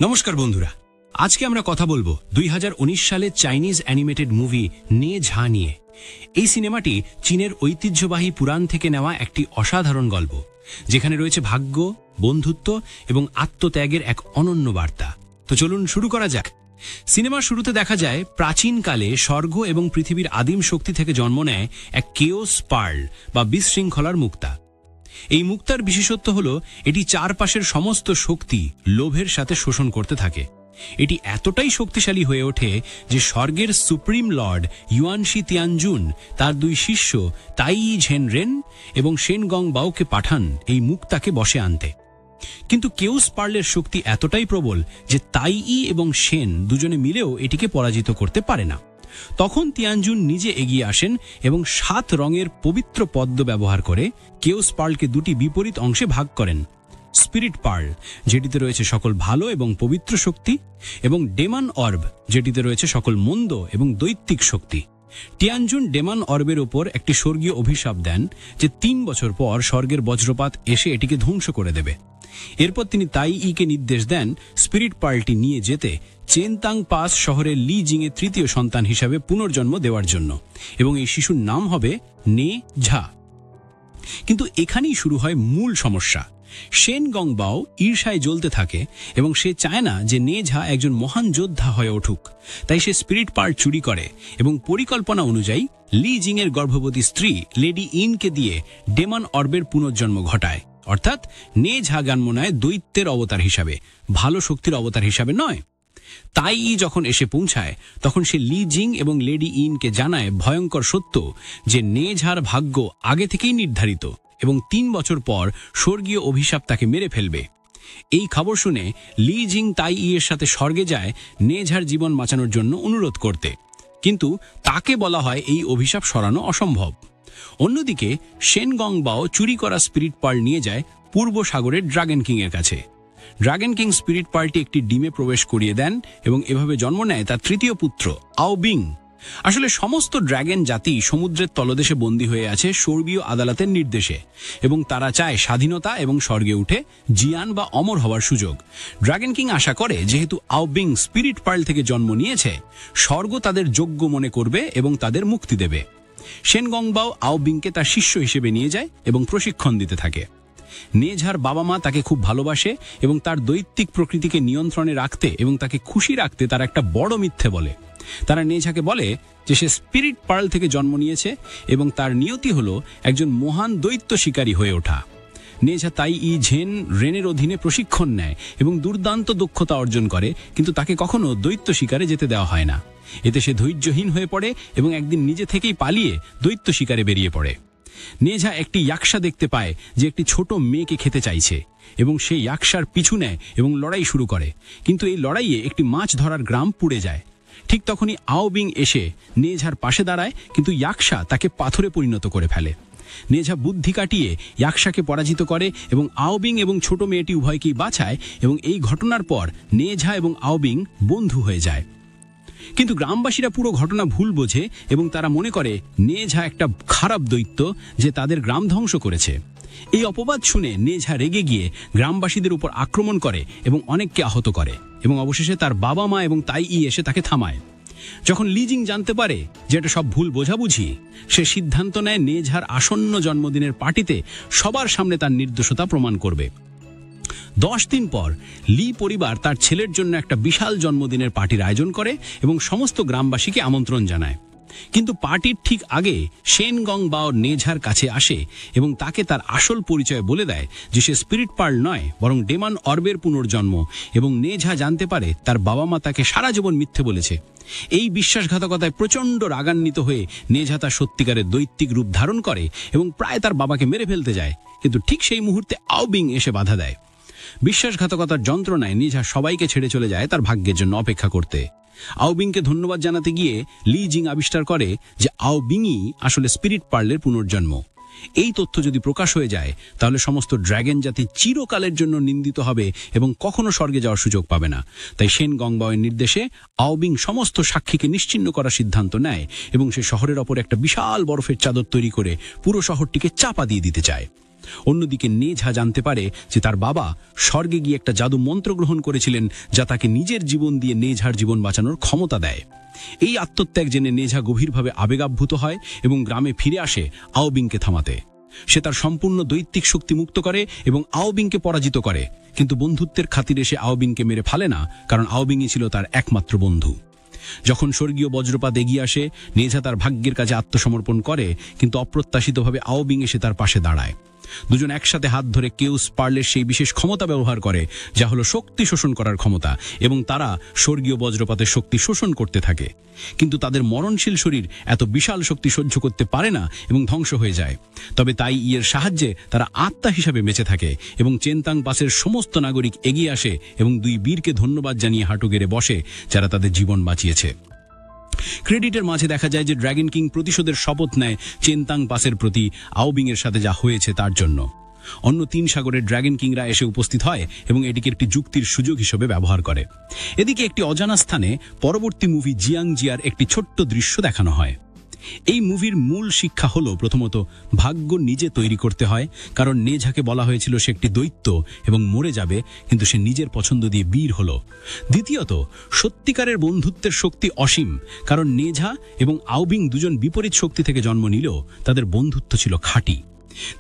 নমস্কার বন্ধুরা, আজকে আমরা কথা বলবো 2019 সালের চাইনিজ অ্যানিমেটেড মুভি নে ঝা নিয়ে। এই সিনেমাটি চীনের ঐতিহ্যবাহী পুরাণ থেকে নেওয়া একটি অসাধারণ গল্প, যেখানে রয়েছে ভাগ্য, বন্ধুত্ব এবং আত্মত্যাগের এক অনন্য বার্তা। তো চলুন শুরু করা যাক। সিনেমার শুরুতে দেখা যায় প্রাচীনকালে স্বর্গ এবং পৃথিবীর আদিম শক্তি থেকে জন্ম নেয় এক কেওস পার্ল বা বিশৃঙ্খলার মুক্তা। এই মুক্তার বিশেষত্ব হল এটি চারপাশের সমস্ত শক্তি লোভের সাথে শোষণ করতে থাকে। এটি এতটাই শক্তিশালী হয়ে ওঠে যে স্বর্গের সুপ্রিম লর্ড ইউয়ানশি তিয়ানজুন তার দুই শিষ্য তাই ঝেন রেন এবং শেন গং বাওকে পাঠান এই মুক্তাকে বশে আনতে। কিন্তু কেউস পার্লের শক্তি এতটাই প্রবল যে তাই এবং শেন দুজনে মিলেও এটিকে পরাজিত করতে পারে না। তখন তিয়ানজুন নিজে এগিয়ে আসেন এবং 7 রঙের পবিত্র পদ্ম ব্যবহার করে কেউস পার্লকে দুটি বিপরীত অংশে ভাগ করেন। স্পিরিট পার্ল, যেটিতে রয়েছে সকল ভালো এবং পবিত্র শক্তি, এবং ডেমন অর্ব, যেটিতে রয়েছে সকল মন্দ এবং দৈত্বিক শক্তি। তিয়ানজুন ডেমন অর্বের ওপর একটি স্বর্গীয় অভিশাপ দেন যে 3 বছর পর স্বর্গের বজ্রপাত এসে এটিকে ধ্বংস করে দেবে। এরপর তিনি তাই ইকে নির্দেশ দেন স্পিরিট পার্লটি নিয়ে যেতে চেনতাং পাস শহরের লি জিংয়ের তৃতীয় সন্তান হিসাবে পুনর্জন্ম দেওয়ার জন্য, এবং এই শিশুর নাম হবে নে ঝা। কিন্তু এখানেই শুরু হয় মূল সমস্যা। শেন গং বাও ঈর্ষায় জ্বলতে থাকে এবং সে চায় না যে নে ঝা একজন মহান যোদ্ধা হয়ে উঠুক। তাই সে স্পিরিট পার্ল চুরি করে এবং পরিকল্পনা অনুযায়ী লি জিংয়ের গর্ভবতী স্ত্রী লেডি ইনকে দিয়ে ডেমন অর্বের পুনর্জন্ম ঘটায়। অর্থাৎ নে ঝা জন্ম নেয় দৈত্যের অবতার হিসাবে, ভালো শক্তির অবতার হিসাবে নয়। তাই যখন এসে পৌঁছায় তখন সে লি জিং এবং লেডি ইনকে জানায় ভয়ঙ্কর সত্য যে নে ঝার ভাগ্য আগে থেকেই নির্ধারিত এবং 3 বছর পর স্বর্গীয় অভিশাপ তাকে মেরে ফেলবে। এই খবর শুনে লি জিং তাই এর সাথে স্বর্গে যায় নে ঝার জীবন বাঁচানোর জন্য অনুরোধ করতে, কিন্তু তাকে বলা হয় এই অভিশাপ সরানো অসম্ভব। অন্যদিকে শেন গং বাও চুরি করা স্পিরিট পার্ল নিয়ে যায় পূর্ব সাগরের ড্রাগন কিং এর কাছে। ড্রাগন কিং স্পিরিট পার্লটি একটি ডিমে প্রবেশ করিয়ে দেন এবং এভাবে জন্ম নেয় তার তৃতীয় পুত্র আও বিং। আসলে সমস্ত ড্রাগন জাতি সমুদ্রের তলদেশে বন্দী হয়ে আছে স্বর্গীয় আদালতের নির্দেশে, এবং তারা চায় স্বাধীনতা এবং স্বর্গে উঠে জিয়ান বা অমর হওয়ার সুযোগ। ড্রাগন কিং আশা করে যেহেতু আও বিং স্পিরিট পার্ল থেকে জন্ম নিয়েছে, স্বর্গ তাদের যোগ্য মনে করবে এবং তাদের মুক্তি দেবে। শেন গং বাও আও বিংকে তার শিষ্য হিসেবে নিয়ে যায় এবং প্রশিক্ষণ দিতে থাকে। নে ঝার বাবা মা তাকে খুব ভালোবাসে এবং তার দৈত্বিক প্রকৃতিকে নিয়ন্ত্রণে রাখতে এবং তাকে খুশি রাখতে তারা একটা বড় মিথ্যে বলে। তারা নে ঝাকে বলে যে সে স্পিরিট পার্ল থেকে জন্ম নিয়েছে এবং তার নিয়তি হলো একজন মহান দৈত্য শিকারী হয়ে ওঠা। নে ঝা তাই ঝেন রেনের অধীনে প্রশিক্ষণ নেয় এবং দুর্দান্ত দক্ষতা অর্জন করে, কিন্তু তাকে কখনো দৈত্য শিকারে যেতে দেওয়া হয় না। এতে সে ধৈর্যহীন হয়ে পড়ে এবং একদিন নিজে থেকেই পালিয়ে দৈত্য শিকারে বেরিয়ে পড়ে। নে ঝা একটি ইয়াকশা দেখতে পায় যে একটি ছোট মেয়েকে খেতে চাইছে এবং সে ইয়াকশার পিছু নেয় এবং লড়াই শুরু করে, কিন্তু এই লড়াইয়ে একটি মাছ ধরার গ্রাম পুড়ে যায়। ঠিক তখনই আও বিং এসে নে ঝার পাশে দাঁড়ায়, কিন্তু ইয়াকশা তাকে পাথরে পরিণত করে ফেলে। নে ঝা বুদ্ধি কাটিয়ে ইয়াকশাকে পরাজিত করে এবং আও বিং এবং ছোট মেয়েটি উভয়কেই বাঁচায়, এবং এই ঘটনার পর নে ঝা এবং আও বিং বন্ধু হয়ে যায়। কিন্তু গ্রামবাসীরা পুরো ঘটনা ভুল বোঝে এবং তারা মনে করে নে ঝা একটা খারাপ দৈত্য যে তাদের গ্রাম ধ্বংস করেছে। এই অপবাদ শুনে নে ঝা রেগে গিয়ে গ্রামবাসীদের উপর আক্রমণ করে এবং অনেককে আহত করে, এবং অবশেষে তার বাবা মা এবং তাই এসে তাকে থামায়। যখন লি জিং জানতে পারে যে এটা সব ভুল বোঝাবুঝি, সে সিদ্ধান্ত নেয় নে ঝার আসন্ন জন্মদিনের পার্টিতে সবার সামনে তার নির্দোষতা প্রমাণ করবে। 10 দিন পর লি পরিবার তার ছেলের জন্য একটা বিশাল জন্মদিনের পার্টির আয়োজন করে এবং সমস্ত গ্রামবাসীকে আমন্ত্রণ জানায়। কিন্তু পার্টির ঠিক আগে শেন গং বাও নে ঝার কাছে আসে এবং তাকে তার আসল পরিচয় বলে দেয় যে সে স্পিরিট পার্ল নয়, বরং ডেমন অর্বের পুনর্জন্ম, এবং নে ঝা জানতে পারে তার বাবা মা তাকে সারা জীবন মিথ্যে বলেছে। এই বিশ্বাসঘাতকতায় প্রচণ্ড রাগান্বিত হয়ে নে ঝা তার সত্যিকারের দৈত্বিক রূপ ধারণ করে এবং প্রায় তার বাবাকে মেরে ফেলতে যায়, কিন্তু ঠিক সেই মুহূর্তে আও বিং এসে বাধা দেয়। বিশ্বাসঘাতকতার যন্ত্রণায় নে ঝা সবাইকে ছেড়ে চলে যায় তার ভাগ্যের জন্য অপেক্ষা করতে। আও বিংকে ধন্যবাদ জানাতে গিয়ে লি জিং আবিষ্কার করে যে আও বিংই আসলে স্পিরিট পার্লের পুনর্জন্ম। এই তথ্য যদি প্রকাশ হয়ে যায় তাহলে সমস্ত ড্রাগন জাতি চিরকালের জন্য নিন্দিত হবে এবং কখনো স্বর্গে যাওয়ার সুযোগ পাবে না। তাই শেন গং বাওয়ের নির্দেশে আও বিং সমস্ত সাক্ষীকে নিশ্চিহ্ন করার সিদ্ধান্ত নেয় এবং সে শহরের ওপর একটা বিশাল বরফের চাদর তৈরি করে পুরো শহরটিকে চাপা দিয়ে দিতে চায়। অন্যদিকে নেঝা জানতে পারে যে তার বাবা স্বর্গে গিয়ে একটা জাদু মন্ত্র গ্রহণ করেছিলেন, যা তাকে নিজের জীবন দিয়ে নেঝার জীবন বাঁচানোর ক্ষমতা দেয়। এই আত্মত্যাগ জেনে নেঝা গভীরভাবে আবেগাভূত হয় এবং গ্রামে ফিরে আসে আওবিংকে থামাতে। সে তার সম্পূর্ণ দৈত্বিক শক্তি মুক্ত করে এবং আওবিংকে পরাজিত করে, কিন্তু বন্ধুত্বের খাতিরে সে আওবিংকে মেরে ফেলে না, কারণ আওবিংই ছিল তার একমাত্র বন্ধু। যখন স্বর্গীয় বজ্রপাত এগিয়ে আসে, নেঝা তার ভাগ্যের কাছে আত্মসমর্পণ করে, কিন্তু অপ্রত্যাশিতভাবে আওবিং এসে তার পাশে দাঁড়ায়। দুজন একসাথে হাত ধরে কেউ স্পার্লের সেই বিশেষ ক্ষমতা ব্যবহার করে, যা হলো শক্তি শোষণ করার ক্ষমতা, এবং তারা স্বর্গীয় বজ্রপাতের শক্তি শোষণ করতে থাকে। কিন্তু তাদের মরণশীল শরীর এত বিশাল শক্তি সহ্য করতে পারে না এবং ধ্বংস হয়ে যায়। তবে তাই ইয়ের সাহায্যে তারা আত্মা হিসাবে বেঁচে থাকে, এবং চেনতাং পাসের সমস্ত নাগরিক এগিয়ে আসে এবং দুই বীরকে ধন্যবাদ জানিয়ে হাঁটু গেড়ে বসে, যারা তাদের জীবন বাঁচিয়েছে। ক্রেডিটের মাঝে দেখা যায় যে ড্রাগন কিং প্রতিশোধের শপথ নেয় চেনতাং পাসের প্রতি আওবিং এর সাথে যা হয়েছে তার জন্য। অন্য 3 সাগরের ড্রাগন কিংরা এসে উপস্থিত হয় এবং এটিকে একটি যুক্তির সুযোগ হিসেবে ব্যবহার করে। এদিকে একটি অজানা স্থানে পরবর্তী মুভি জিয়াং জিয়ার একটি ছোট্ট দৃশ্য দেখানো হয়। এই মুভির মূল শিক্ষা হলো, প্রথমত, ভাগ্য নিজে তৈরি করতে হয়, কারণ নেঝাকে বলা হয়েছিল সে একটি দৈত্য এবং মরে যাবে, কিন্তু সে নিজের পছন্দ দিয়ে বীর হলো। দ্বিতীয়ত, সত্যিকারের বন্ধুত্বের শক্তি অসীম, কারণ নেঝা এবং আওবিং দুজন বিপরীত শক্তি থেকে জন্ম নিলেও তাদের বন্ধুত্ব ছিল খাঁটি।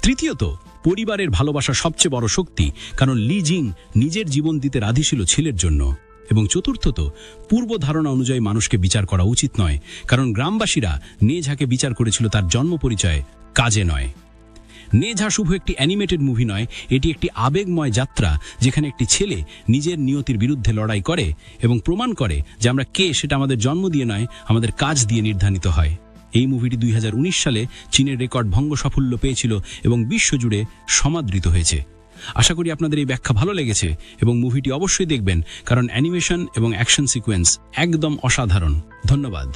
তৃতীয়ত, পরিবারের ভালোবাসা সবচেয়ে বড় শক্তি, কারণ লি জিং নিজের জীবন দিতে রাজি ছিল ছেলের জন্য। এবং চতুর্থত, পূর্ব ধারণা অনুযায়ী মানুষকে বিচার করা উচিত নয়, কারণ গ্রামবাসীরা নেঝাকে বিচার করেছিল তার জন্ম পরিচয়, কাজে নয়। নেঝা শুধু একটি অ্যানিমেটেড মুভি নয়, এটি একটি আবেগময় যাত্রা, যেখানে একটি ছেলে নিজের নিয়তির বিরুদ্ধে লড়াই করে এবং প্রমাণ করে যে আমরা কে সেটা আমাদের জন্ম দিয়ে নয়, আমাদের কাজ দিয়ে নির্ধারিত হয়। এই মুভিটি 2019 সালে চীনের রেকর্ড ভঙ্গ সাফল্য পেয়েছিল এবং বিশ্বজুড়ে সমাদৃত হয়েছে। আশা করি আপনাদের এই ব্যাখ্যা ভালো লেগেছে এবং মুভিটি অবশ্যই দেখবেন, কারণ অ্যানিমেশন এবং অ্যাকশন সিকোয়েন্স একদম অসাধারণ। ধন্যবাদ।